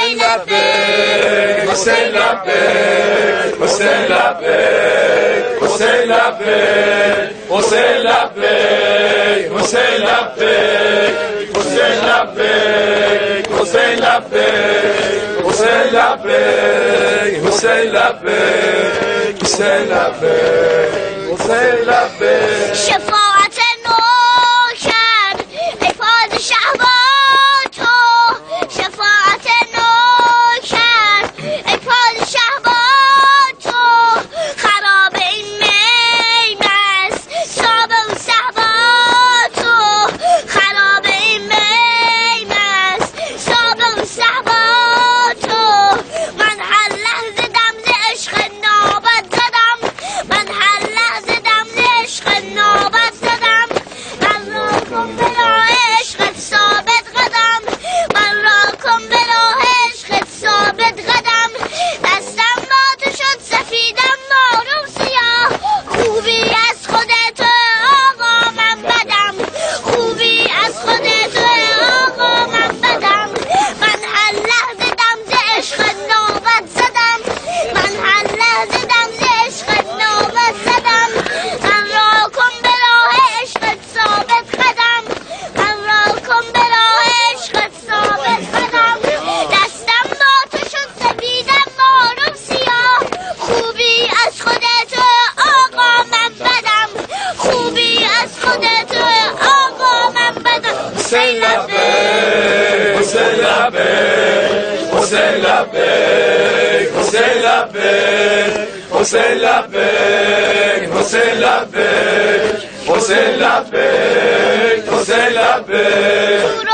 حسین لبیک حسین لبیک حسین لبیک حسین لبیک حسین لبیک حسین لبیک حسین لبیک حسین لبیک حسین لبیک حسین لبیک حسین لبیک حسین لبیک شفاعت نوکر ای پادشه با تو شفاعت نوکر ای پادشه با تو خراب این میمست ساب و صحبا تو خراب این میمست ساب و صحبا تو من هر لحظه دم ز عشق نابد زدم من هر لحظه دم ز عشق نابد زدم من را کن به راه عشقت ثابت قدم من را کن به راه عشقت ثابت قدم دستم با تو شد سفیدم معروف سیاه خوبی از خود تو آقا من بدم خوبی از خود تو آقا من بدم من هر لحظه دم ز عشق نوبت زدم من هر لحظه دم ز عشق نوبت زدم من را کن به راه عشقت ثابت قدم من را کن به راه عشقت ثابت قدم دستم با تو شد سفیدم معروف سیاه خوبی از خود تو آقا من بدم خوبی از خود تو آقا من بدم حسین لبیک حسین لبیک حسین لبیک حسین لبیک حسین لبیک حسین لبیک حسین لبیک حسین لبیک